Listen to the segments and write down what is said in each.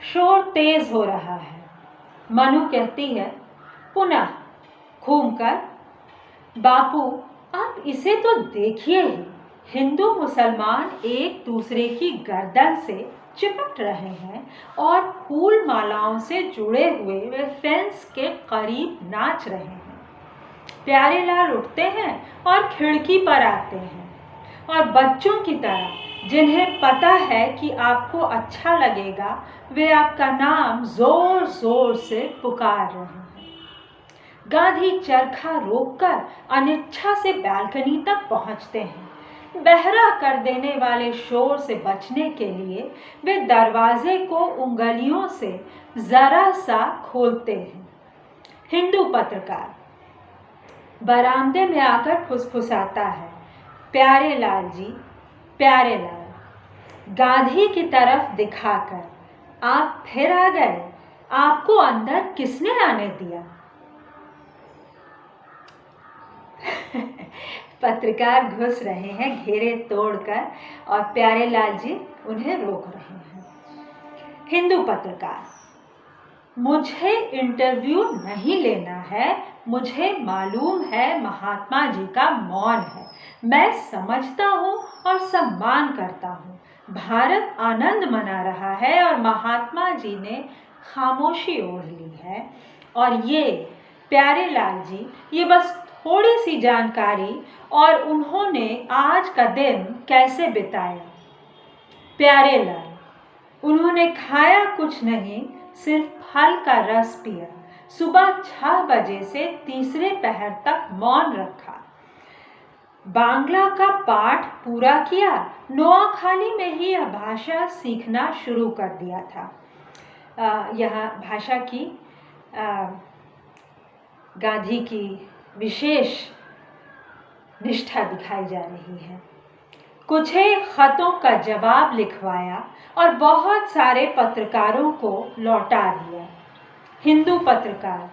शोर तेज हो रहा है। मनु कहती है पुनः घूमकर, बापू आप इसे तो देखिए ही, हिंदू मुसलमान एक दूसरे की गर्दन से चिपट रहे हैं और फूल मालाओं से जुड़े हुए वे फेंस के करीब नाच रहे हैं। प्यारेलाल उठते हैं और खिड़की पर आते हैं और बच्चों की तरह जिन्हें पता है कि आपको अच्छा लगेगा, वे आपका नाम जोर जोर से पुकार रहे हैं। गांधी चरखा रोककर अनिच्छा से बालकनी तक पहुंचते हैं। बहरा कर देने वाले शोर से बचने के लिए वे दरवाजे को उंगलियों से जरा सा खोलते हैं। हिंदू पत्रकार बरामदे में आकर फुसफुसाता है, प्यारेलाल जी, प्यारेलाल। गांधी की तरफ दिखाकर, आप फिर आ गए, आपको अंदर किसने आने दिया? पत्रकार घुस रहे हैं घेरे तोड़कर और प्यारेलाल जी उन्हें रोक रहे हैं। हिंदू पत्रकार, मुझे इंटरव्यू नहीं लेना है, मुझे मालूम है महात्मा जी का मौन है, मैं समझता हूँ और सम्मान करता हूँ। भारत आनंद मना रहा है और महात्मा जी ने खामोशी ओढ़ ली है। और ये प्यारेलाल जी, ये बस थोड़ी सी जानकारी, और उन्होंने आज का दिन कैसे बिताया। प्यारेलाल, उन्होंने खाया कुछ नहीं, सिर्फ फल का रस पिया, सुबह 6 बजे से तीसरे पहर तक मौन रखा, बांग्ला का पाठ पूरा किया, नोआखाली में ही यह भाषा सीखना शुरू कर दिया था। यह भाषा की गांधी की विशेष निष्ठा दिखाई जा रही है। कुछ खतों का जवाब लिखवाया और बहुत सारे पत्रकारों को लौटा दिया। हिंदू पत्रकार,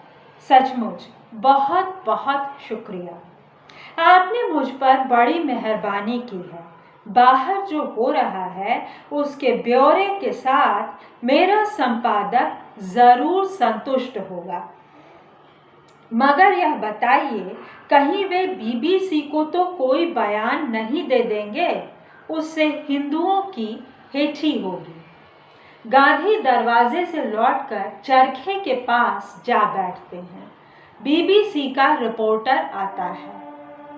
सचमुच बहुत बहुत शुक्रिया, आपने मुझ पर बड़ी मेहरबानी की है। बाहर जो हो रहा है उसके ब्यौरे के साथ मेरा संपादक जरूर संतुष्ट होगा, मगर यह बताइए कहीं वे बीबीसी को तो कोई बयान नहीं दे देंगे, उससे हिंदुओं की हेठी होगी। गांधी दरवाजे से लौटकर चरखे के पास जा बैठते हैं। बीबीसी का रिपोर्टर आता है।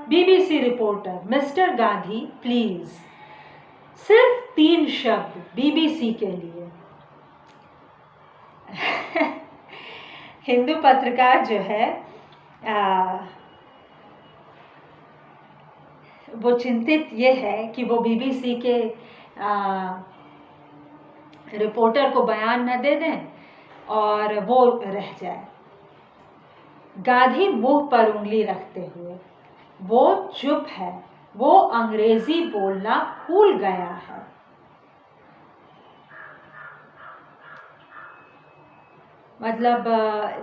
BBC reporter, mister Gandhi please, सिर्फ 3 शब्द बीबीसी के लिए। हिंदू पत्रकार जो है वो चिंतित ये है कि वो बीबीसी के रिपोर्टर को बयान न दे दें और वो रह जाए। गांधी मुंह पर उंगली रखते हुए, वो चुप है, वो अंग्रेजी बोलना भूल गया है। मतलब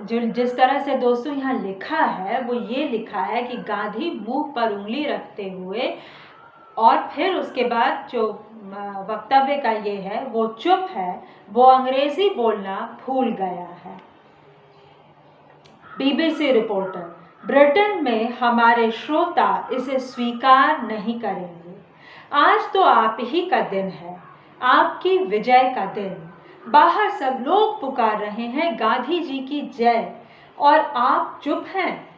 जिस तरह से दोस्तों यहाँ लिखा है वो ये लिखा है कि गांधी मुंह पर उंगली रखते हुए, और फिर उसके बाद जो वक्तव्य का ये है, वो चुप है, वो अंग्रेजी बोलना भूल गया है। बीबीसी रिपोर्टर, ब्रिटेन में हमारे श्रोता इसे स्वीकार नहीं करेंगे। आज तो आप ही का दिन है, आपकी विजय का दिन। बाहर सब लोग पुकार रहे हैं गांधी जी की जय, और आप चुप हैं।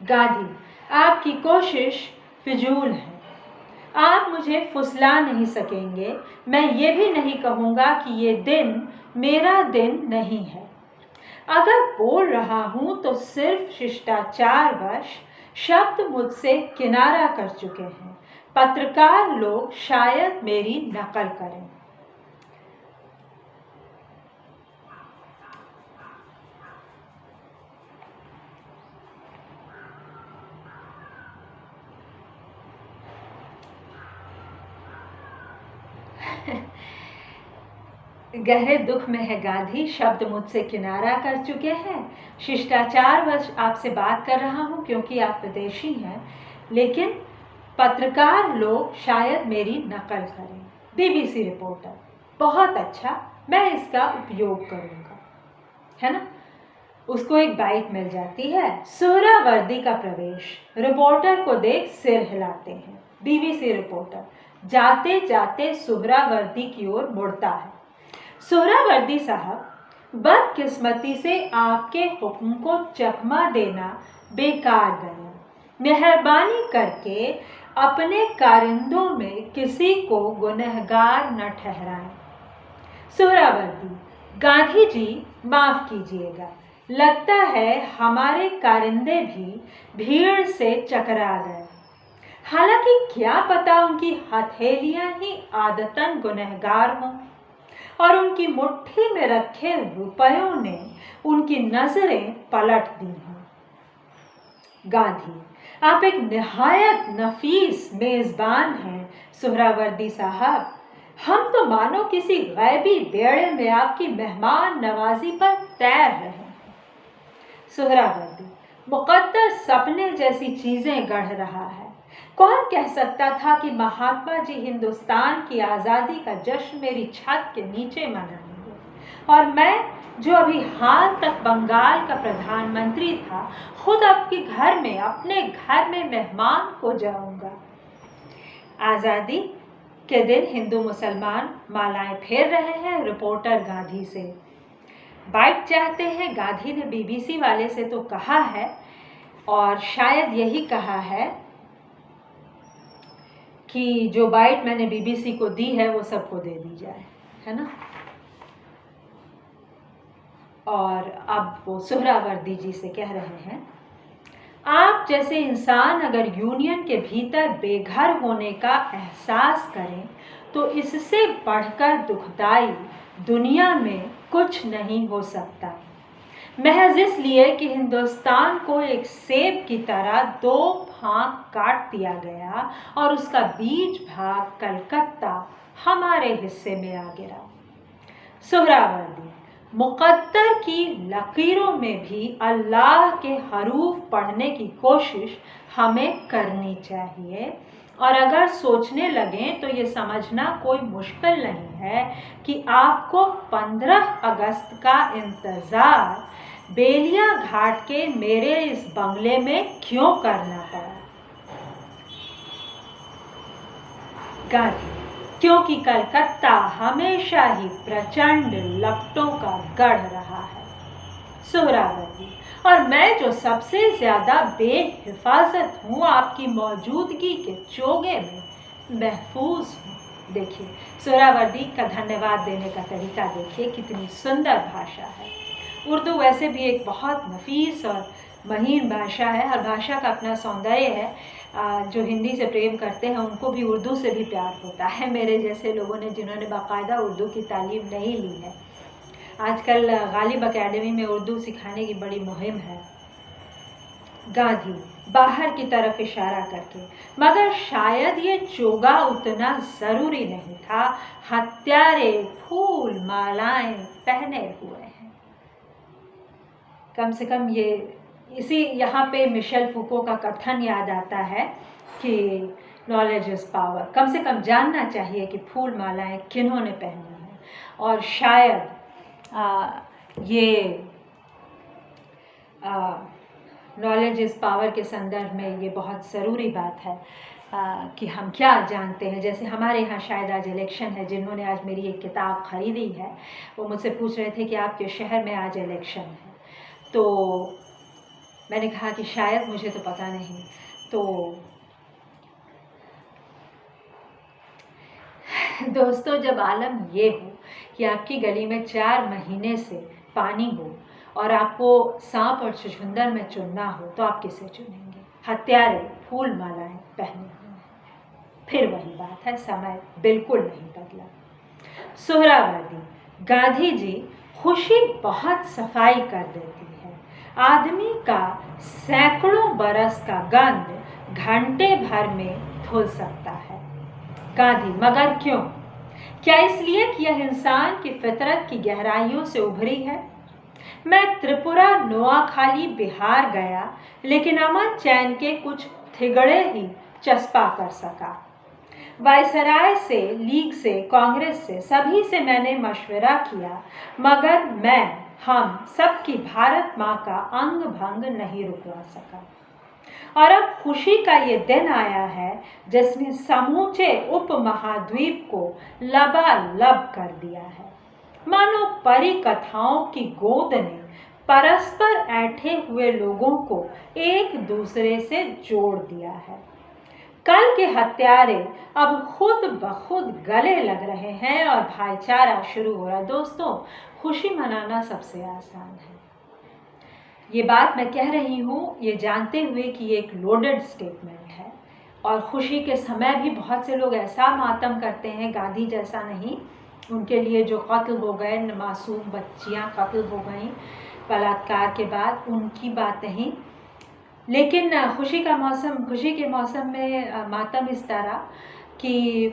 गांधी, आपकी कोशिश फिजूल है, आप मुझे फुसला नहीं सकेंगे। मैं ये भी नहीं कहूँगा कि ये दिन मेरा दिन नहीं है। अगर बोल रहा हूँ तो सिर्फ शिष्टाचारवश, शब्द मुझसे किनारा कर चुके हैं। पत्रकार लोग शायद मेरी नकल करें। गहरे दुख में है गांधी, शब्द मुझसे किनारा कर चुके हैं। शिष्टाचारवश आपसे बात कर रहा हूँ क्योंकि आप विदेशी हैं, लेकिन पत्रकार लोग शायद मेरी नकल करें। बीबीसी रिपोर्टर, बहुत अच्छा, मैं इसका उपयोग करूँगा, है ना। उसको एक बाइट मिल जाती है। सुहरावर्दी का प्रवेश, रिपोर्टर को देख सिर हिलाते हैं। बीबीसी रिपोर्टर जाते जाते सुहरावर्दी की ओर मुड़ता है। सुहरावर्दी साहब, बदकिस्मती से आपके हुक्म को चकमा देना बेकार गया। मेहरबानी करके अपने कारिंदों में किसी को गुनहगार न ठहराएं। सुहरावर्दी, गांधी जी माफ कीजिएगा, लगता है हमारे कारिंदे भी भीड़ से चकरा गए। हालांकि क्या पता उनकी हथेलियां ही आदतन गुनहगार हों और उनकी मुट्ठी में रखे रुपयों ने उनकी नजरें पलट दी हों। गांधी, आप एक निहायत नफीस मेजबान हैं सुहरावर्दी साहब। हम तो मानो किसी गैबी बेड़े में आपकी मेहमान नवाजी पर तैर रहे हैं। सुहरावर्दी, मुकद्दर सपने जैसी चीजें गढ़ रहा है। कौन कह सकता था कि महात्मा जी हिंदुस्तान की आज़ादी का जश्न मेरी छत के नीचे मनाएंगे, और मैं जो अभी हाल तक बंगाल का प्रधानमंत्री था, खुद आपके घर में, अपने घर में मेहमान हो जाऊंगा। आज़ादी के दिन हिंदू मुसलमान मालाएं फेर रहे हैं। रिपोर्टर गांधी से बाइट चाहते हैं। गांधी ने बीबीसी वाले से तो कहा है, और शायद यही कहा है कि जो बाइट मैंने बीबीसी को दी है वो सबको दे दी जाए, है ना। और अब वो सुहरावर्दी जी से कह रहे हैं, आप जैसे इंसान अगर यूनियन के भीतर बेघर होने का एहसास करें तो इससे बढ़कर दुखदाई दुनिया में कुछ नहीं हो सकता। महज इसलिए कि हिंदुस्तान को एक सेब की तरह दो भाग काट दिया गया और उसका बीज भाग कलकत्ता हमारे हिस्से में आ गिरा। सुहरावर्दी, मुकद्दर की लकीरों में भी अल्लाह के हरूफ पढ़ने की कोशिश हमें करनी चाहिए, और अगर सोचने लगें तो ये समझना कोई मुश्किल नहीं है कि आपको 15 अगस्त का इंतज़ार बेलिया घाट के मेरे इस बंगले में क्यों करना पड़ा। गांधी, क्योंकि कलकत्ता हमेशा ही प्रचंड लपटों का गढ़ रहा है। सुहरावर्दी, और मैं जो सबसे ज़्यादा बेहिफाजत हूँ, आपकी मौजूदगी के चोगे में महफूज हूँ। देखिए सुहरावर्दी का धन्यवाद देने का तरीका देखिए, कितनी सुंदर भाषा है। उर्दू वैसे भी एक बहुत नफीस और महीन भाषा है। हर भाषा का अपना सौंदर्य है। जो हिंदी से प्रेम करते हैं उनको भी उर्दू से भी प्यार होता है। मेरे जैसे लोगों ने जिन्होंने बाकायदा उर्दू की तालीम नहीं ली है, आजकल गालिब अकेडमी में उर्दू सिखाने की बड़ी मुहिम है। गांधी, बाहर की तरफ इशारा करके, मगर शायद ये चोगा उतना ज़रूरी नहीं था। हत्यारे फूल मालाएं पहने हुए हैं। कम से कम ये इसी यहाँ पे मिशेल फूको का कथन याद आता है कि नॉलेज इज़ पावर। कम से कम जानना चाहिए कि फूल मालाएं किन्होंने पहनी हैं, और शायद ये नॉलेज इज़ पावर के संदर्भ में ये बहुत ज़रूरी बात है कि हम क्या जानते हैं। जैसे हमारे यहाँ शायद आज इलेक्शन है। जिन्होंने आज मेरी एक किताब ख़रीदी है वो मुझसे पूछ रहे थे कि आपके शहर में आज इलेक्शन है, तो मैंने कहा कि शायद, मुझे तो पता नहीं। तो दोस्तों, जब आलम ये हो कि आपकी गली में 4 महीने से पानी हो और आपको सांप और छछूंदर में चुनना हो, तो आप किसे चुनेंगे। हत्यारे फूल मालाएं पहने हुए हैं। फिर वही बात है, समय बिल्कुल नहीं बदला। सुहरावर्दी, गांधी जी, खुशी बहुत सफाई कर देती है। आदमी का सैकड़ों बरस का गंध घंटे भर में धुल सकता है। गांधी, मगर क्यों? क्या इसलिए कि यह इंसान की फितरत की गहराइयों से उभरी है? मैं त्रिपुरा, नोआखाली, बिहार गया, लेकिन अमन चैन के कुछ थिगड़े ही चस्पा कर सका। वायसराय से, लीग से, कांग्रेस से, सभी से मैंने मशवरा किया, मगर हम सबकी भारत माँ का अंग भंग नहीं रुकवा सका। और अब खुशी का ये दिन आया है जिसने समूचे उपमहाद्वीप को लबालब कर दिया है। मानो परी कथाओं की गोद ने परस्पर ऐंठे हुए लोगों को एक दूसरे से जोड़ दिया है। कल के हत्यारे अब खुद ब खुद गले लग रहे हैं और भाईचारा शुरू हो रहा है। दोस्तों, खुशी मनाना सबसे आसान है। ये बात मैं कह रही हूँ ये जानते हुए कि ये एक लोडेड स्टेटमेंट है, और खुशी के समय भी बहुत से लोग ऐसा मातम करते हैं, गांधी जैसा नहीं। उनके लिए जो कत्ल हो गए, मासूम बच्चियाँ कत्ल हो गई बलात्कार के बाद, उनकी बात नहीं। लेकिन खुशी के मौसम में मातम इस तरह कि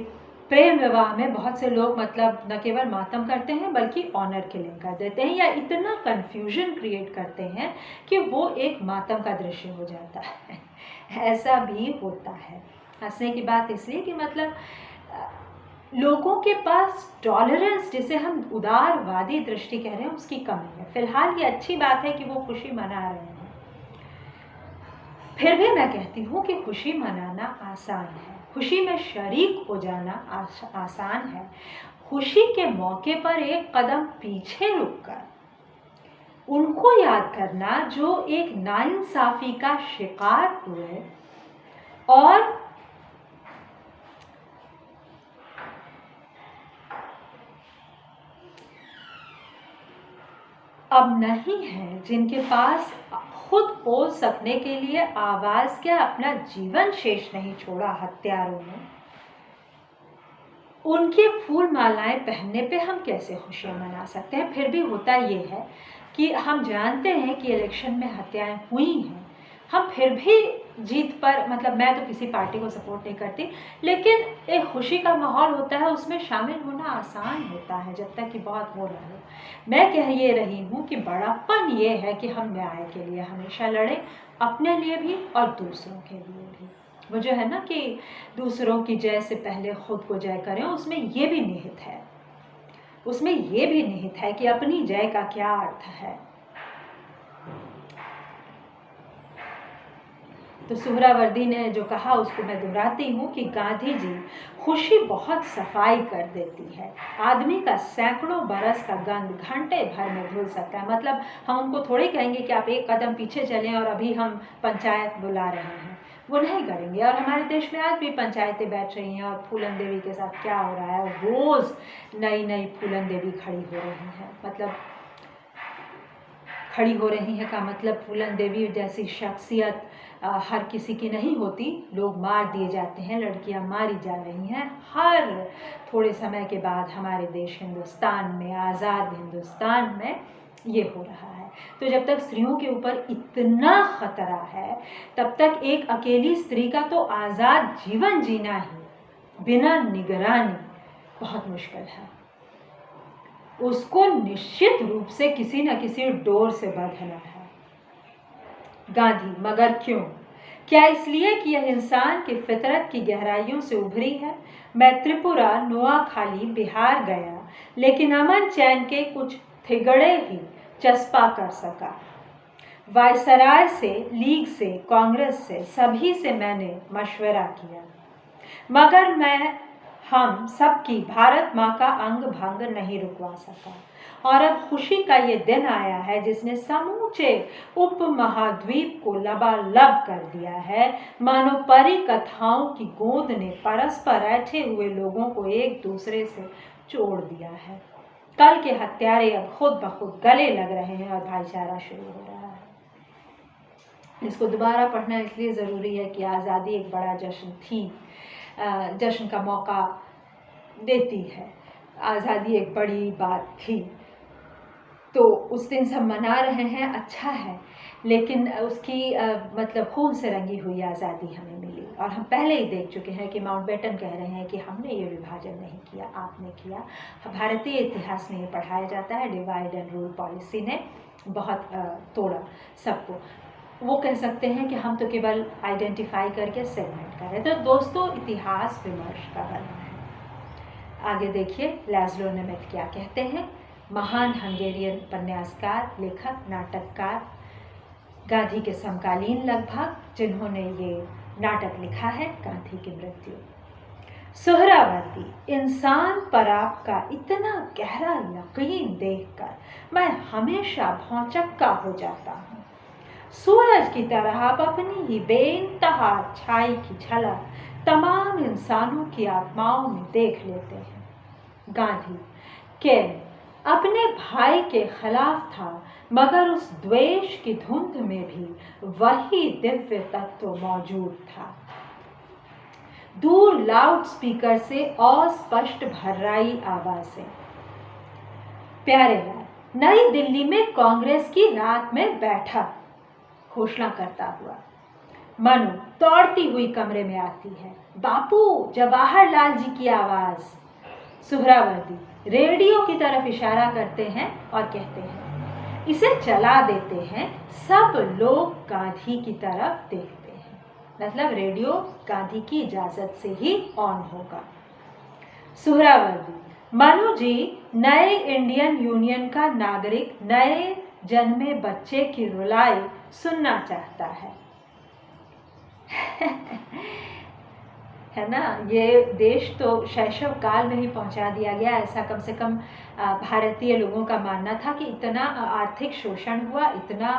प्रेम विवाह में बहुत से लोग मतलब न केवल मातम करते हैं बल्कि ऑनर किलिंग कर देते हैं, या इतना कन्फ्यूजन क्रिएट करते हैं कि वो एक मातम का दृश्य हो जाता है। ऐसा भी होता है। हंसने की बात इसलिए कि मतलब लोगों के पास टॉलरेंस, जिसे हम उदारवादी दृष्टि कह रहे हैं, उसकी कमी है। फिलहाल ये अच्छी बात है कि वो खुशी मना रहे हैं। फिर भी मैं कहती हूँ कि खुशी मनाना आसान है, खुशी में शरीक हो जाना आसान है। खुशी के मौके पर एक कदम पीछे रुककर उनको याद करना जो एक नाइंसाफी का शिकार हुए और अब नहीं है, जिनके पास खुद बोल सकने के लिए आवाज क्या अपना जीवन शेष नहीं छोड़ा हत्यारों ने, उनके फूल मालाएं पहनने पे हम कैसे खुशियां मना सकते हैं। फिर भी होता ये है कि हम जानते हैं कि इलेक्शन में हत्याएं हुई हैं, हम फिर भी जीत पर, मतलब मैं तो किसी पार्टी को सपोर्ट नहीं करती, लेकिन एक खुशी का माहौल होता है, उसमें शामिल होना आसान होता है जब तक कि बहुत वो ना हो। मैं कह ये रही हूँ कि बड़प्पन ये है कि हम न्याय के लिए हमेशा लड़ें, अपने लिए भी और दूसरों के लिए भी। वो जो है ना कि दूसरों की जय से पहले खुद को जय करें, उसमें ये भी निहित है, उसमें ये भी निहित है कि अपनी जय का क्या अर्थ है। तो सुहरावर्दी ने जो कहा उसको मैं दोहराती हूँ कि गांधी जी, खुशी बहुत सफाई कर देती है, आदमी का सैकड़ों बरस का गंध घंटे भर में धुल सकता है। मतलब हम उनको थोड़ी कहेंगे कि आप एक कदम पीछे चलें और अभी हम पंचायत बुला रहे हैं, वो नहीं करेंगे। और हमारे देश में आज भी पंचायतें बैठ रही हैं, और फूलन देवी के साथ क्या हो रहा है, रोज़ नई नई फूलन देवी खड़ी हो रही हैं। मतलब खड़ी हो रही है का मतलब फूलन देवी जैसी शख्सियत हर किसी की नहीं होती। लोग मार दिए जाते हैं, लड़कियां मारी जा रही हैं हर थोड़े समय के बाद हमारे देश हिंदुस्तान में, आज़ाद हिंदुस्तान में ये हो रहा है। तो जब तक स्त्रियों के ऊपर इतना खतरा है, तब तक एक अकेली स्त्री का तो आज़ाद जीवन जीना ही बिना निगरानी बहुत मुश्किल है। उसको निश्चित रूप से किसी न किसी डोर से बंधना है। गांधी, मगर क्यों? क्या इसलिए कि यह इंसान की फितरत की गहराइयों से उभरी है? मैं त्रिपुरा, नोआखाली, बिहार गया, लेकिन अमन चैन के कुछ थिगड़े ही चस्पा कर सका। वायसराय से, लीग से, कांग्रेस से, सभी से मैंने मशवरा किया, मगर हम सबकी भारत माँ का अंग भंग नहीं रुकवा सका। और अब खुशी का ये दिन आया है जिसने समूचे उपमहाद्वीप को लबालब कर दिया है। मानो परी कथाओं की गोद ने परस्पर ऐठे हुए लोगों को एक दूसरे से जोड़ दिया है। कल के हत्यारे अब खुद ब खुद गले लग रहे हैं और भाईचारा शुरू हो रहा है। इसको दोबारा पढ़ना इसलिए ज़रूरी है कि आज़ादी एक बड़ा जश्न थी, जश्न का मौका देती है। आज़ादी एक बड़ी बात थी, तो उस दिन सब मना रहे हैं, अच्छा है, लेकिन उसकी मतलब खून से रंगी हुई आज़ादी हमें मिली। और हम पहले ही देख चुके हैं कि माउंटबेटन कह रहे हैं कि हमने ये विभाजन नहीं किया, आपने किया। भारतीय इतिहास में ये पढ़ाया जाता है, डिवाइड एंड रूल पॉलिसी ने बहुत तोड़ा सबको। वो कह सकते हैं कि हम तो केवल आइडेंटिफाई करके सेगमेंट कर रहे हैं। तो दोस्तों, इतिहास विमर्श का वर्णन है। आगे देखिए लैज़्लो नेमेथ क्या कहते हैं। महान हंगेरियन उपन्यासकार, लेखक, नाटककार, गांधी के समकालीन लगभग, जिन्होंने ये नाटक लिखा है गांधी की मृत्यु। सुहरावर्दी, इंसान पर आपका इतना गहरा यकीन देखकर मैं हमेशा भौंचक्का हो जाता हूँ। सूरज की तरह आप अपनी ही बेइंतहा छाई की झलक तमाम इंसानों की आत्माओं में देख लेते हैं। गांधी, केन अपने भाई के खिलाफ था, मगर उस द्वेष की धुंध में भी वही दिव्य तत्व मौजूद था। दूर लाउड स्पीकर से अस्पष्ट भर्राई आवाजें। प्यारेलाल, नई दिल्ली में कांग्रेस की रात में बैठक, घोषणा करता हुआ। मनु दौड़ती हुई कमरे में आती है। बापू, जवाहरलाल जी की आवाज। सुहरावर्दी रेडियो की तरफ इशारा करते हैं और कहते हैं, इसे चला देते हैं। सब लोग गांधी की तरफ देखते हैं। मतलब रेडियो गांधी की इजाजत से ही ऑन होगा। सुहरावर्दी, मनु जी नए इंडियन यूनियन का नागरिक नए जन्मे बच्चे की रुलाई सुनना चाहता है। है ना, ये देश तो शैशव काल में ही पहुंचा दिया गया। ऐसा कम से कम भारतीय लोगों का मानना था कि इतना आर्थिक शोषण हुआ, इतना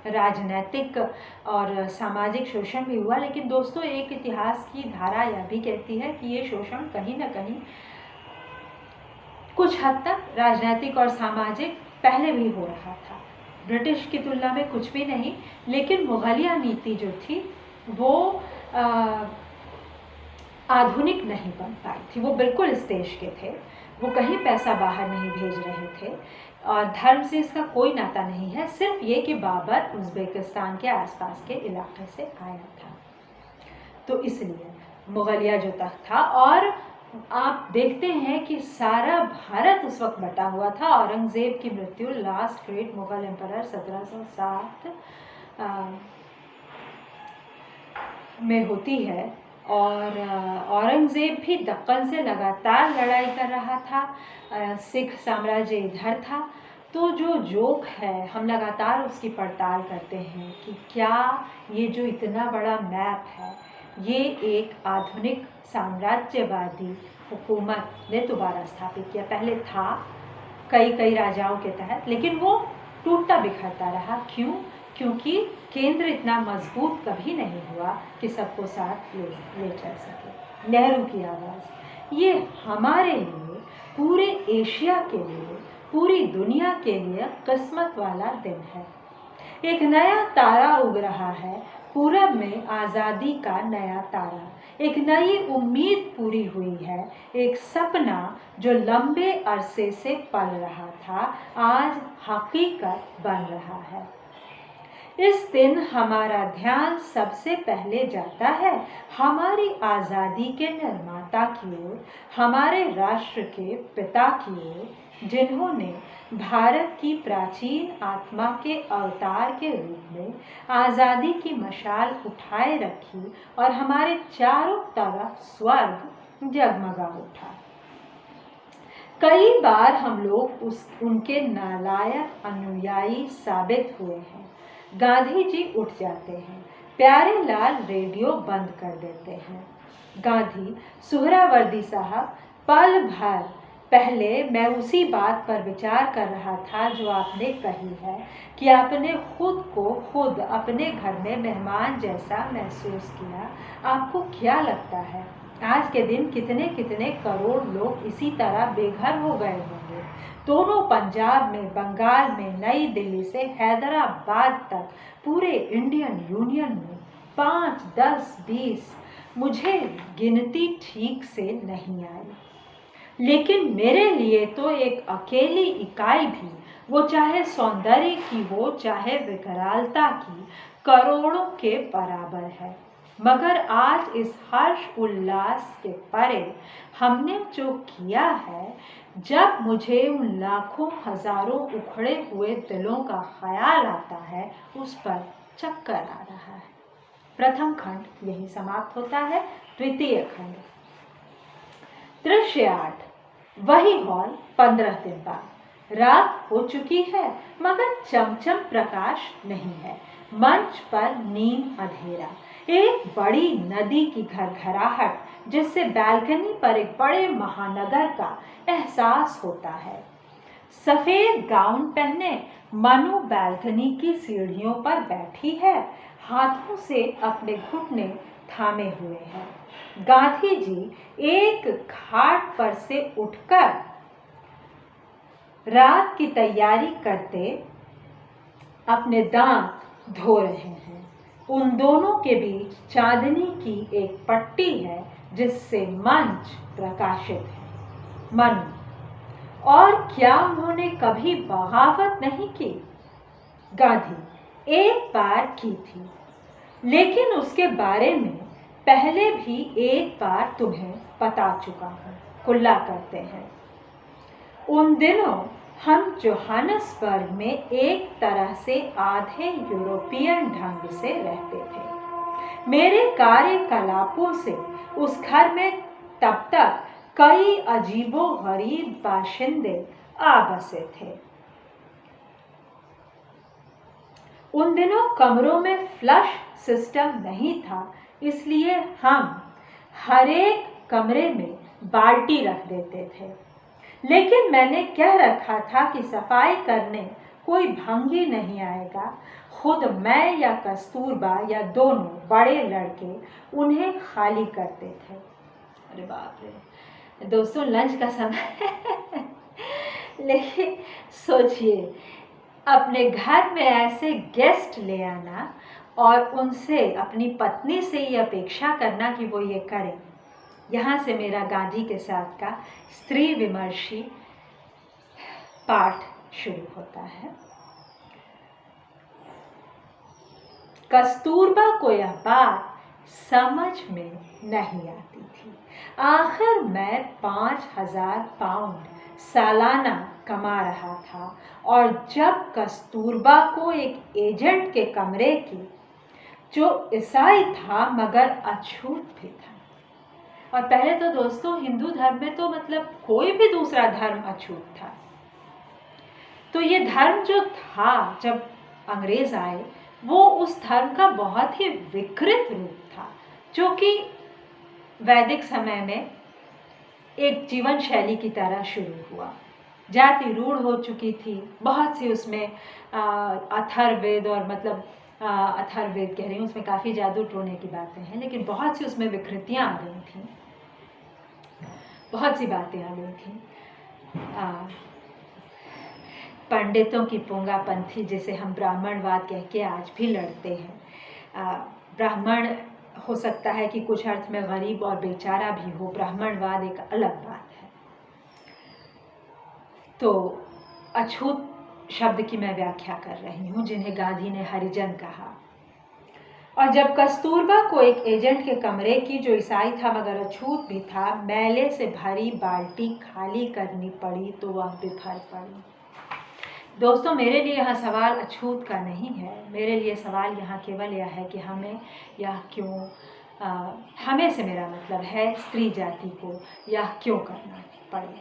राजनैतिक और सामाजिक शोषण भी हुआ। लेकिन दोस्तों, एक इतिहास की धारा यह भी कहती है कि ये शोषण कहीं ना कहीं कुछ हद तक राजनैतिक और सामाजिक पहले भी हो रहा था। ब्रिटिश की तुलना में कुछ भी नहीं, लेकिन मुगलिया नीति जो थी वो आधुनिक नहीं बन पाई थी। वो बिल्कुल इस देश के थे, वो कहीं पैसा बाहर नहीं भेज रहे थे और धर्म से इसका कोई नाता नहीं है। सिर्फ ये कि बाबर उज़्बेकिस्तान के आसपास के इलाके से आया था, तो इसलिए मुगलिया जो तख्त था। और आप देखते हैं कि सारा भारत उस वक्त बटा हुआ था। औरंगज़ेब की मृत्यु, लास्ट ग्रेट मुगल एम्परर, 1707 में होती है और औरंगज़ेब भी दक्कन से लगातार लड़ाई कर रहा था। सिख साम्राज्य इधर था। तो जो जोक है, हम लगातार उसकी पड़ताल करते हैं कि क्या ये जो इतना बड़ा मैप है, ये एक आधुनिक साम्राज्यवादी हुकूमत ने दोबारा स्थापित किया। पहले था कई राजाओं के तहत, लेकिन वो टूटता बिखरता रहा। क्यों? क्योंकि केंद्र इतना मजबूत कभी नहीं हुआ कि सबको साथ ले चल सके। नेहरू की आवाज़, ये हमारे लिए, पूरे एशिया के लिए, पूरी दुनिया के लिए किस्मत वाला दिन है। एक नया तारा उग रहा है, पूरब में आज़ादी का नया तारा। एक नई उम्मीद पूरी हुई है। एक सपना जो लंबे अरसे से पल रहा था, आज हकीकत बन रहा है। इस दिन हमारा ध्यान सबसे पहले जाता है हमारी आज़ादी के निर्माता की ओर, हमारे राष्ट्र के पिता की ओर, जिन्होंने भारत की प्राचीन आत्मा के अवतार के रूप में आज़ादी की मशाल उठाए रखी और हमारे चारों तरफ स्वर्ग जगमगा उठा। कई बार हम लोग उनके नालायक अनुयायी साबित हुए हैं। गांधी जी उठ जाते हैं, प्यारेलाल रेडियो बंद कर देते हैं। गांधी, सुहरावर्दी साहब, पल भर पहले मैं उसी बात पर विचार कर रहा था जो आपने कही है कि आपने खुद को खुद अपने घर में मेहमान जैसा महसूस किया। आपको क्या लगता है आज के दिन कितने कितने करोड़ लोग इसी तरह बेघर हो गए होंगे? दोनों पंजाब में, बंगाल में, नई दिल्ली से हैदराबाद तक, पूरे इंडियन यूनियन में 5, 10, 20, मुझे गिनती ठीक से नहीं आई, लेकिन मेरे लिए तो एक अकेली इकाई भी, वो चाहे सौंदर्य की हो चाहे विकरालता की, करोड़ों के बराबर है। मगर आज इस हर्ष उल्लास के परे हमने जो किया है, जब मुझे उन लाखों हजारों उखड़े हुए दिलों का ख्याल आता है, उस पर चक्कर आ रहा है। प्रथम खंड यही समाप्त होता है। द्वितीय खंड, दृश्य 8। वही हॉल 15 दिन बाद। रात हो चुकी है मगर चमचम प्रकाश नहीं है। मंच पर नीम अंधेरा। एक बड़ी नदी की घरघराहट जिससे बैल्कनी पर एक बड़े महानगर का एहसास होता है। सफेद गाउन पहने मनु बैल्कनी की सीढ़ियों पर बैठी है, हाथों से अपने घुटने थामे हुए हैं। गांधी जी एक घाट पर से उठकर रात की तैयारी करते अपने दांत धो रहे हैं। उन दोनों के बीच चांदनी की एक पट्टी है जिससे मंच प्रकाशित है। मनु, और क्या उन्होंने कभी बगावत नहीं की? गांधी, एक बार की थी, लेकिन उसके बारे में पहले भी एक बार तुम्हें बता चुका हूं। कुल्ला करते हैं। उन दिनों हम जोहानसबर्ग में एक तरह से आधे यूरोपियन ढंग से रहते थे। मेरे कार्यकलापों से उस घर में तब तक कई अजीबो गरीब बाशिंदे आ बसे थे। उन दिनों कमरों में फ्लश सिस्टम नहीं था, इसलिए हम हर एक कमरे में बाल्टी रख देते थे। लेकिन मैंने कह रखा था कि सफाई करने कोई भंगी नहीं आएगा। खुद मैं या कस्तूरबा या दोनों बड़े लड़के उन्हें खाली करते थे। अरे बाप रे दोस्तों, लंच का समय लेकिन सोचिए, अपने घर में ऐसे गेस्ट ले आना और उनसे, अपनी पत्नी से ये अपेक्षा करना कि वो ये करें। यहाँ से मेरा गांधी के साथ का स्त्री विमर्शी पाठ शुरू होता है। कस्तूरबा को यह बात समझ में नहीं आती थी। आखिर मैं 5,000 पाउंड सालाना कमा रहा था और जब कस्तूरबा को एक एजेंट के कमरे की, जो ईसाई था मगर अछूत भी था। और पहले तो दोस्तों हिंदू धर्म में तो मतलब कोई भी दूसरा धर्म अछूत था। तो ये धर्म जो था, जब अंग्रेज आए, वो उस धर्म का बहुत ही विकृत रूप था, जो कि वैदिक समय में एक जीवन शैली की तरह शुरू हुआ। जाति रूढ़ हो चुकी थी, बहुत सी उसमें अथर्ववेद और मतलब अथर्ववेद कह रही हूँ, उसमें काफ़ी जादू टोने की बातें हैं, लेकिन बहुत सी उसमें विकृतियाँ आ गई थी, बहुत सी बातें आ गई थी। पंडितों की पोंगापंथी, जिसे हम ब्राह्मणवाद कह के आज भी लड़ते हैं। ब्राह्मण हो सकता है कि कुछ अर्थ में गरीब और बेचारा भी हो, ब्राह्मणवाद एक अलग बात है। तो अछूत शब्द की मैं व्याख्या कर रही हूँ, जिन्हें गांधी ने हरिजन कहा। और जब कस्तूरबा को एक एजेंट के कमरे की, जो ईसाई था मगर अछूत भी था, मैले से भरी बाल्टी खाली करनी पड़ी तो वह बिफर पड़ी। दोस्तों, मेरे लिए यह सवाल अछूत का नहीं है। मेरे लिए सवाल यहाँ केवल यह है कि हमें यह क्यों, हमें से मेरा मतलब है स्त्री जाति को यह क्यों करना पड़े।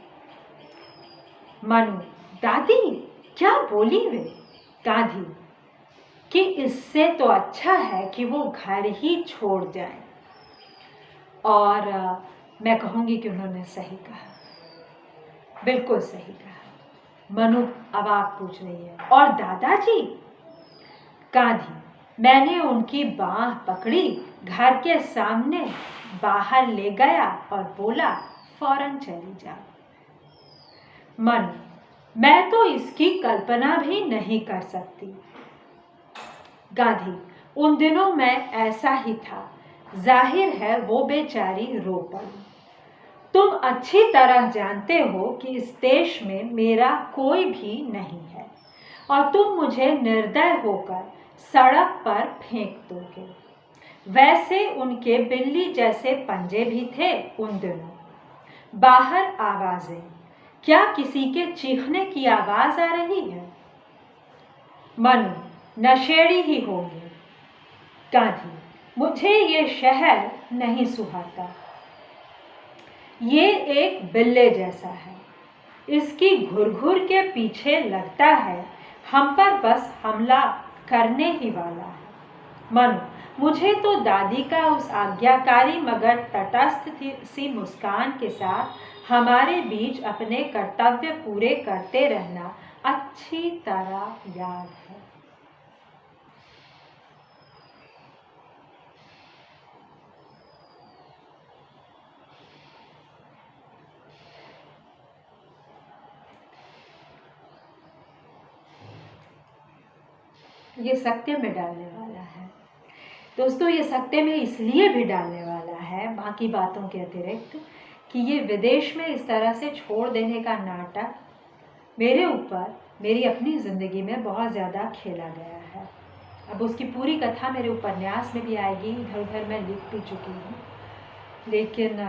मनु, दादी क्या बोली वे? गांधी, कि इससे तो अच्छा है कि वो घर ही छोड़ जाएं। और मैं कहूँगी कि उन्होंने सही कहा, बिल्कुल सही कहा। मनु अवाक पूछ रही है, और दादाजी? गांधी, मैंने उनकी बाँह पकड़ी, घर के सामने बाहर ले गया और बोला, फौरन चली जा। मनु, मैं तो इसकी कल्पना भी नहीं कर सकती। गांधी, उन दिनों मैं ऐसा ही था, जाहिर है वो बेचारी रो पड़ी। तुम अच्छी तरह जानते हो कि इस देश में मेरा कोई भी नहीं है और तुम मुझे निर्दय होकर सड़क पर फेंक दोगे। वैसे उनके बिल्ली जैसे पंजे भी थे उन दिनों। बाहर आवाजें, क्या किसी के चीखने की आवाज आ रही है? मनु, नशेड़ी ही होंगे। गांधी, मुझे ये शहर नहीं सुहाता। ये एक बिल्ले जैसा है, इसकी घुर-घुर के पीछे लगता है हम पर बस हमला करने ही वाला है। मनु, मुझे तो दादी का उस आज्ञाकारी मगर तटस्थ सी मुस्कान के साथ हमारे बीच अपने कर्तव्य पूरे करते रहना अच्छी तरह याद है। ये सत्य में डालने वाला है दोस्तों, ये सत्य में इसलिए भी डालने वाला है बाकी बातों के अतिरिक्त कि ये विदेश में इस तरह से छोड़ देने का नाटक मेरे ऊपर, मेरी अपनी ज़िंदगी में बहुत ज़्यादा खेला गया है। अब उसकी पूरी कथा मेरे उपन्यास में भी आएगी, इधर उधर मैं लिख भी चुकी हूँ, लेकिन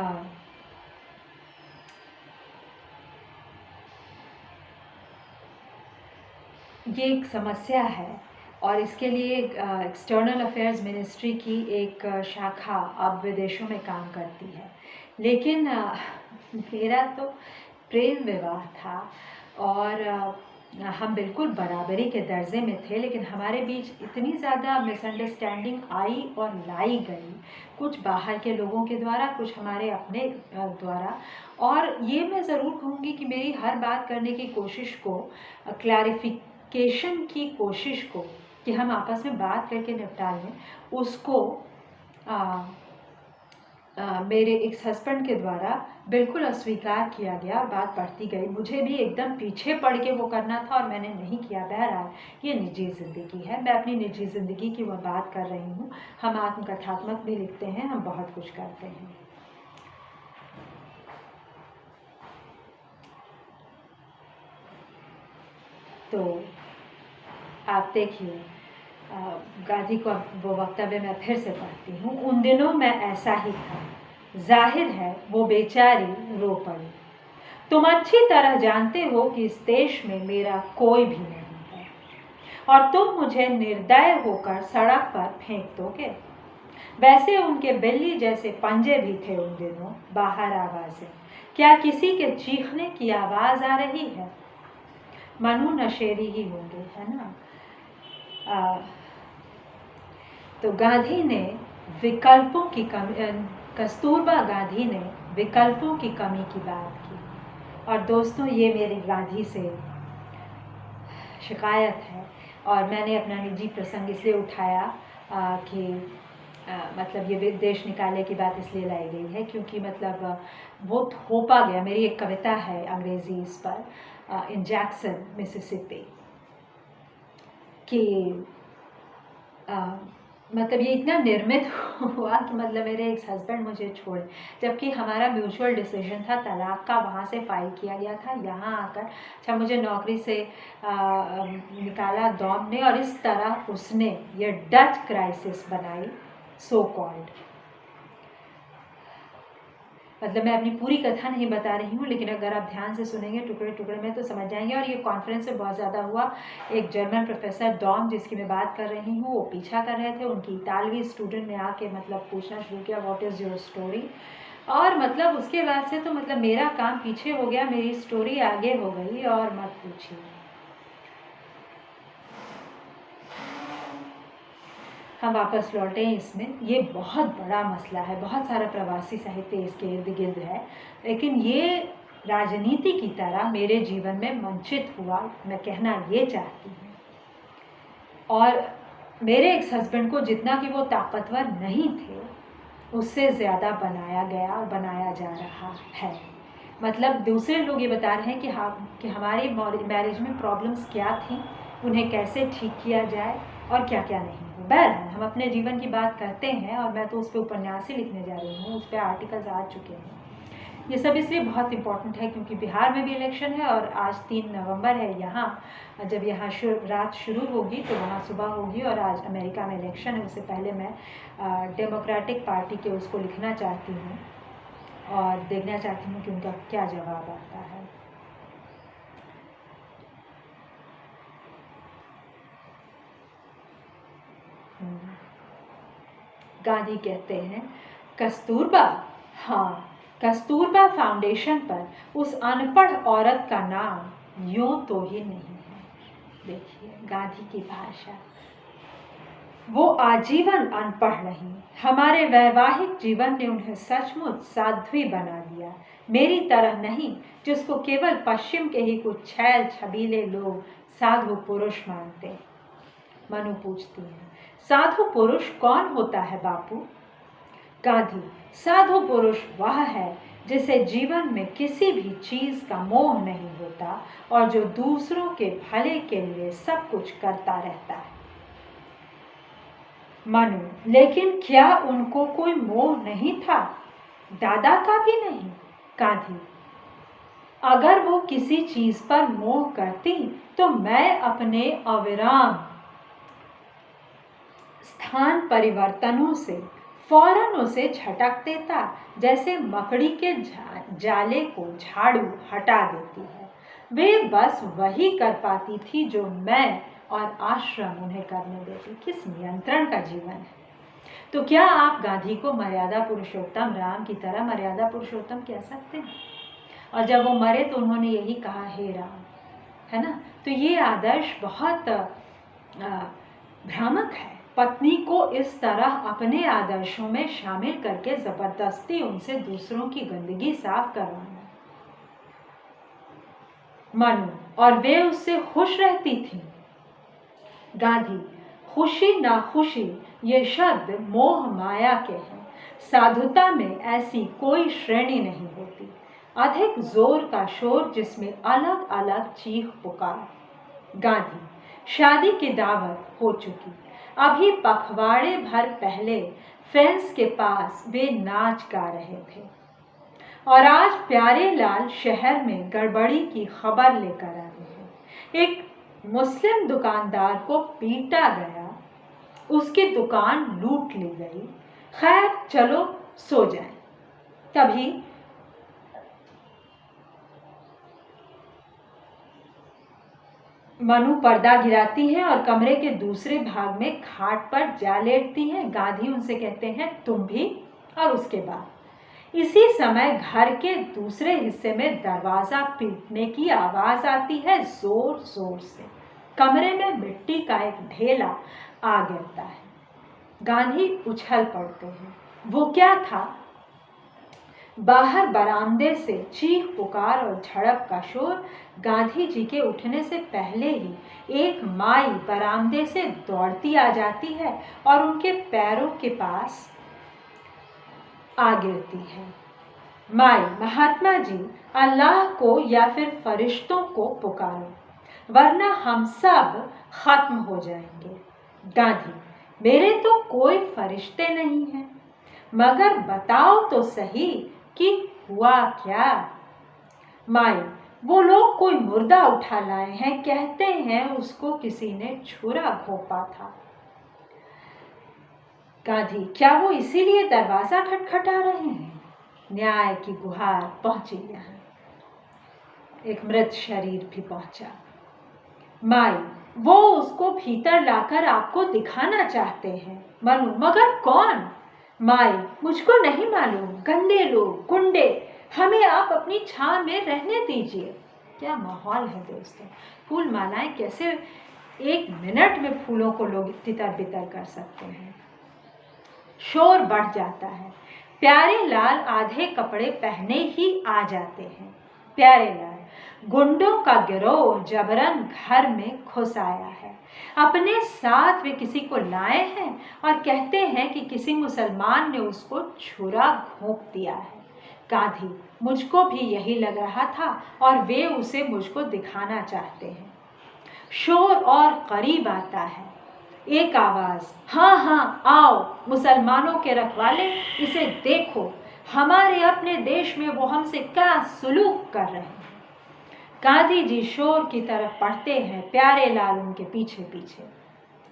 ये एक समस्या है और इसके लिए एक्सटर्नल अफेयर्स मिनिस्ट्री की एक शाखा अब विदेशों में काम करती है। लेकिन मेरा तो प्रेम विवाह था और हम बिल्कुल बराबरी के दर्जे में थे, लेकिन हमारे बीच इतनी ज़्यादा मिसअंडरस्टैंडिंग आई और लाई गई, कुछ बाहर के लोगों के द्वारा, कुछ हमारे अपने द्वारा। और ये मैं ज़रूर कहूँगी कि मेरी हर बात करने की कोशिश को, क्लैरिफिकेशन की कोशिश को, कि हम आपस में बात करके निपटा लें, उसको मेरे एक्स हस्बैंड के द्वारा बिल्कुल अस्वीकार किया गया और बात बढ़ती गई। मुझे भी एकदम पीछे पड़ के वो करना था और मैंने नहीं किया। बहरहाल ये निजी ज़िंदगी है, मैं अपनी निजी ज़िंदगी की वह बात कर रही हूँ। हम आत्मकथात्मक भी लिखते हैं, हम बहुत कुछ करते हैं। तो आप देखिए, गांधी को वो वक्तव्य मैं फिर से पढ़ती हूँ। उन दिनों मैं ऐसा ही था, जाहिर है वो बेचारी रो पड़ी। तुम अच्छी तरह जानते हो कि इस देश में मेरा कोई भी नहीं है और तुम मुझे निर्दय होकर सड़क पर फेंक दोगे। वैसे उनके बिल्ली जैसे पंजे भी थे उन दिनों। बाहर आवाज़ें, क्या किसी के चीखने की आवाज़ आ रही है? मनु नशेरी ही होंगे, है ना? तो गांधी ने विकल्पों की कमी, कस्तूरबा गांधी ने विकल्पों की कमी की बात की। और दोस्तों, ये मेरी गांधी से शिकायत है और मैंने अपना निजी प्रसंग इसलिए उठाया कि मतलब ये विदेश निकाले की बात इसलिए लाई गई है क्योंकि मतलब वो थोपा गया। मेरी एक कविता है अंग्रेज़ी इस पर, इन जैक्सन मिसिसिपी, कि मतलब ये इतना निर्मित हुआ कि मतलब मेरे एक्स हस्बैंड मुझे छोड़े, जबकि हमारा म्यूचुअल डिसीजन था तलाक का, वहाँ से फाइल किया गया था। यहाँ आकर अच्छा मुझे नौकरी से निकाला डॉम ने, और इस तरह उसने ये डच क्राइसिस बनाई, सो कॉल्ड। मतलब मैं अपनी पूरी कथा नहीं बता रही हूँ, लेकिन अगर आप ध्यान से सुनेंगे टुकड़े टुकड़े में तो समझ जाएंगे। और ये कॉन्फ्रेंस में बहुत ज़्यादा हुआ। एक जर्मन प्रोफेसर डॉम, जिसकी मैं बात कर रही हूँ, वो पीछा कर रहे थे। उनकी इतालवी स्टूडेंट ने आके मतलब पूछना शुरू किया, व्हाट इज़ योर स्टोरी। और मतलब उसके बाद से तो मतलब मेरा काम पीछे हो गया, मेरी स्टोरी आगे हो गई और मत पूछिए। हम वापस लौटे इसमें। ये बहुत बड़ा मसला है, बहुत सारा प्रवासी साहित्य इसके इर्द गिर्द है, लेकिन ये राजनीति की तरह मेरे जीवन में मंचित हुआ, मैं कहना ये चाहती हूँ। और मेरे एक्स हस्बैंड को जितना कि वो ताकतवर नहीं थे, उससे ज़्यादा बनाया गया और बनाया जा रहा है। मतलब दूसरे लोग ये बता रहे हैं कि हमारी मैरिज में प्रॉब्लम्स क्या थी, उन्हें कैसे ठीक किया जाए और क्या क्या नहीं। बहरहाल हम अपने जीवन की बात करते हैं और मैं तो उस पर उपन्यास ही लिखने जा रही हूँ, उस पर आर्टिकल्स आ चुके हैं। ये सब इसलिए बहुत इम्पोर्टेंट है क्योंकि बिहार में भी इलेक्शन है और आज 3 नवंबर है। यहाँ जब यहाँ रात शुरू होगी तो वहाँ सुबह होगी, और आज अमेरिका में इलेक्शन है। उससे पहले मैं डेमोक्रेटिक पार्टी के उसको लिखना चाहती हूँ और देखना चाहती हूँ कि उनका क्या जवाब आता है। गांधी कहते हैं, कस्तूरबा? हाँ, कस्तूरबा फाउंडेशन पर उस अनपढ़ औरत का नाम यूं तो ही नहीं है। देखिए गांधी की भाषा, वो आजीवन अनपढ़ रही। हमारे वैवाहिक जीवन ने उन्हें सचमुच साध्वी बना दिया, मेरी तरह नहीं जिसको केवल पश्चिम के ही कुछ छैल छबीले लोग साधु पुरुष मानते। मनु पूछती है, साधु पुरुष कौन होता है बापू? गांधी, साधु पुरुष वह है जिसे जीवन में किसी भी चीज का मोह नहीं होता और जो दूसरों के भले के लिए सब कुछ करता रहता है। मनु, लेकिन क्या उनको कोई मोह नहीं था? दादा का भी नहीं। गांधी, अगर वो किसी चीज पर मोह करती तो मैं अपने अविराम स्थान परिवर्तनों से फौरन उसे झटक देता, जैसे मकड़ी के जाले को झाड़ू हटा देती है। वे बस वही कर पाती थी जो मैं और आश्रम उन्हें करने देती। किस नियंत्रण का जीवन है! तो क्या आप गांधी को मर्यादा पुरुषोत्तम राम की तरह मर्यादा पुरुषोत्तम कह सकते हैं? और जब वो मरे तो उन्होंने यही कहा, हे राम, है ना? तो ये आदर्श बहुत भ्रामक है। पत्नी को इस तरह अपने आदर्शों में शामिल करके जबरदस्ती उनसे दूसरों की गंदगी साफ करवाना। मनु, और वे उससे खुश रहती थी। गांधी, खुशी ना खुशी ये शब्द मोह माया के हैं। साधुता में ऐसी कोई श्रेणी नहीं होती। अधिक जोर का शोर जिसमें अलग अलग चीख पुकार। गांधी, शादी की दावत हो चुकी। अभी पखवाड़े भर पहले फेंस के पास वे नाच गा रहे थे और आज प्यारे लाल शहर में गड़बड़ी की खबर लेकर आए हैं। एक मुस्लिम दुकानदार को पीटा गया, उसकी दुकान लूट ली गई। खैर चलो सो जाएं। तभी मनु पर्दा गिराती है और कमरे के दूसरे भाग में खाट पर जा लेटती है। गांधी उनसे कहते हैं, तुम भी। और उसके बाद इसी समय घर के दूसरे हिस्से में दरवाजा पीटने की आवाज आती है, जोर जोर से। कमरे में मिट्टी का एक ढेला आ गिरता है। गांधी उछल पड़ते हैं। वो क्या था? बाहर बरामदे से चीख पुकार और झड़प का शोर। गांधी जी के उठने से पहले ही एक माई बरामदे से दौड़ती आ जाती है और उनके पैरों के पास आ गिरती है। माई, महात्मा जी, अल्लाह को या फिर फरिश्तों को पुकारो, वरना हम सब खत्म हो जाएंगे। गांधी, मेरे तो कोई फरिश्ते नहीं हैं, मगर बताओ तो सही कि हुआ क्या? माई, वो लोग कोई मुर्दा उठा लाए हैं, कहते हैं उसको किसी ने छुरा घोंपा था। गांधी, क्या वो इसीलिए दरवाजा खटखटा रहे हैं? न्याय की गुहार पहुंची यहाँ। एक मृत शरीर भी पहुंचा। माई, वो उसको भीतर लाकर आपको दिखाना चाहते हैं। मनु, मगर कौन? माई, मुझको नहीं मालूम। गंदे लोग, गुंडे, हमें आप अपनी छांव में रहने दीजिए। क्या माहौल है दोस्तों! फूल मालाएं कैसे एक मिनट में फूलों को लोग तितर बितर कर सकते हैं। शोर बढ़ जाता है। प्यारे लाल आधे कपड़े पहने ही आ जाते हैं। प्यारे लाल, गुंडों का गिरोह जबरन घर में घुस आया है। अपने साथ वे किसी को लाए हैं और कहते हैं कि किसी मुसलमान ने उसको छुरा घोंप दिया है। गांधी, मुझको भी यही लग रहा था और वे उसे मुझको दिखाना चाहते हैं। शोर और करीब आता है। एक आवाज, हाँ हाँ आओ मुसलमानों के रखवाले, इसे देखो, हमारे अपने देश में वो हमसे क्या सुलूक कर रहे हैं। गांधी जी शोर की तरफ बढ़ते हैं, प्यारे लाल उनके पीछे पीछे।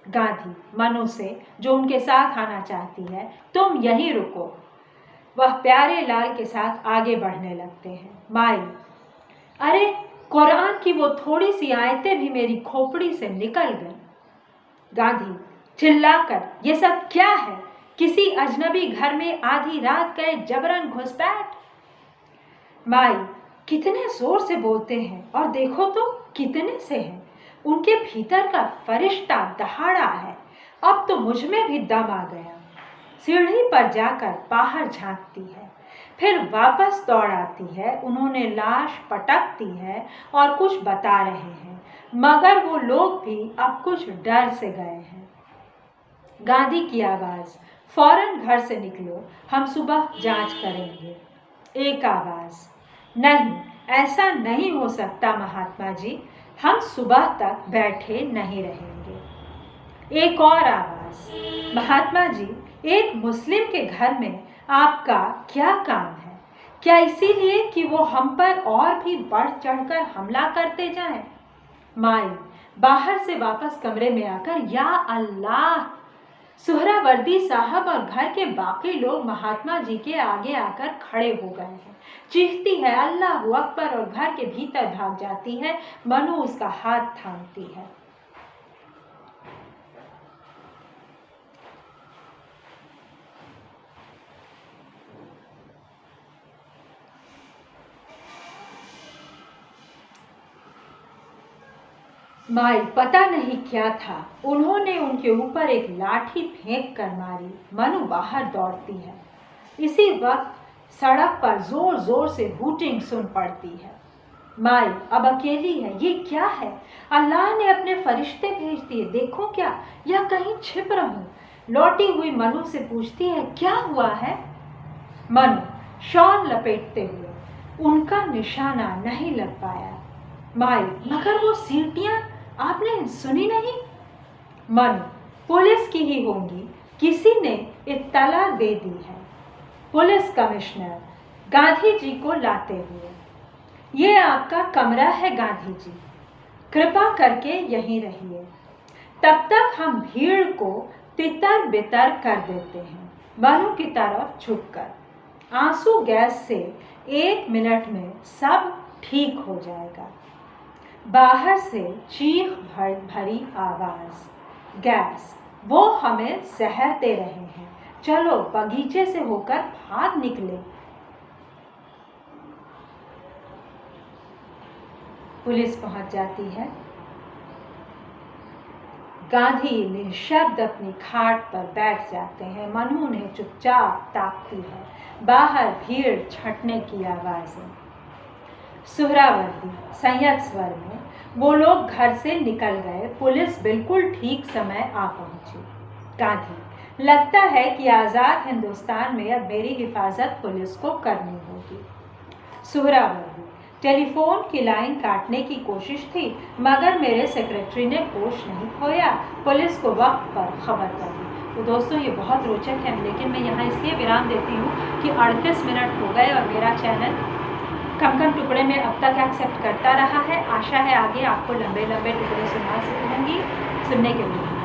गांधी मनु से, जो उनके साथ आना चाहती है, तुम यहीं रुको। वह प्यारे लाल के साथ आगे बढ़ने लगते हैं। माई, अरे कुरान की वो थोड़ी सी आयतें भी मेरी खोपड़ी से निकल गई। गांधी चिल्लाकर, ये सब क्या है? किसी अजनबी घर में आधी रात गए जबरन घुसपैठ। माई कितने जोर से बोलते हैं और देखो तो कितने से हैं। उनके भीतर का फरिश्ता दहाड़ा है। अब तो मुझ में भी दम आ गया। सीढ़ी पर जाकर बाहर झांकती है, फिर वापस दौड़ आती है। उन्होंने लाश पटक दी है और कुछ बता रहे हैं, मगर वो लोग भी अब कुछ डर से गए हैं। गांधी की आवाज़, फौरन घर से निकलो, हम सुबह जांच करेंगे। एक आवाज़, नहीं, ऐसा नहीं हो सकता महात्मा जी, हम सुबह तक बैठे नहीं रहेंगे। एक और आवाज़, महात्मा जी, एक मुस्लिम के घर में आपका क्या काम है? क्या इसीलिए कि वो हम पर और भी बढ़ चढ़कर हमला करते जाएं? माई बाहर से वापस कमरे में आकर, या अल्लाह! सुहरावर्दी साहब और घर के बाकी लोग महात्मा जी के आगे आकर खड़े हो गए हैं। चीखती है अल्लाह अकबर और घर के भीतर भाग जाती है। मनु उसका हाथ थामती है। माई पता नहीं क्या था, उन्होंने उनके ऊपर एक लाठी फेंक कर मारी। मनु बाहर दौड़ती है। इसी वक्त सड़क पर जोर जोर से हूटिंग सुन पड़ती है। माई अब अकेली है, ये क्या है? अल्लाह ने अपने फरिश्ते भेज दिए, देखो क्या, या कहीं छिप रहूं? लौटी हुई मनु से पूछती है, क्या हुआ है? मनु शॉल लपेटते हुए, उनका निशाना नहीं लग पाया। माई मगर वो सीटियां आपने सुनी नहीं? मनु पुलिस की ही होंगी, किसी ने इत्तला दे दी है। पुलिस कमिश्नर गांधी जी को लाते हुए, ये आपका कमरा है गांधी जी, कृपा करके यहीं रहिए। तब तक हम भीड़ को तितर बितर कर देते हैं। मनु की तरफ झुककर, आंसू गैस से 1 मिनट में सब ठीक हो जाएगा। बाहर से चीख भरी आवाज़, गैस, वो हमें जहर दे रहे हैं, चलो बगीचे से होकर भाग निकले। पुलिस पहुंच जाती है। गांधी निःशब्द अपनी खाट पर बैठ जाते हैं। मनु उन्हें चुपचाप ताकती है। बाहर भीड़ छंटने की आवाज़ें। सुहरावर्दी संयत स्वर में, वो लोग घर से निकल गए। पुलिस बिल्कुल ठीक समय आ पहुंची। गांधी, लगता है कि आज़ाद हिंदुस्तान में अब मेरी हिफाजत पुलिस को करनी होगी। सुहरावर्दी, टेलीफोन की लाइन काटने की कोशिश थी, मगर मेरे सेक्रेटरी ने होश नहीं खोया। पुलिस को वक्त पर खबर कर दी। तो दोस्तों ये बहुत रोचक है, लेकिन मैं यहाँ इसलिए विराम देती हूँ कि 38 मिनट हो गए और मेरा चैनल कम कम टुकड़े में अब तक एक्सेप्ट करता रहा है। आशा है आगे आपको लंबे लंबे टुकड़े सुना सकूँगी। सुनने के लिए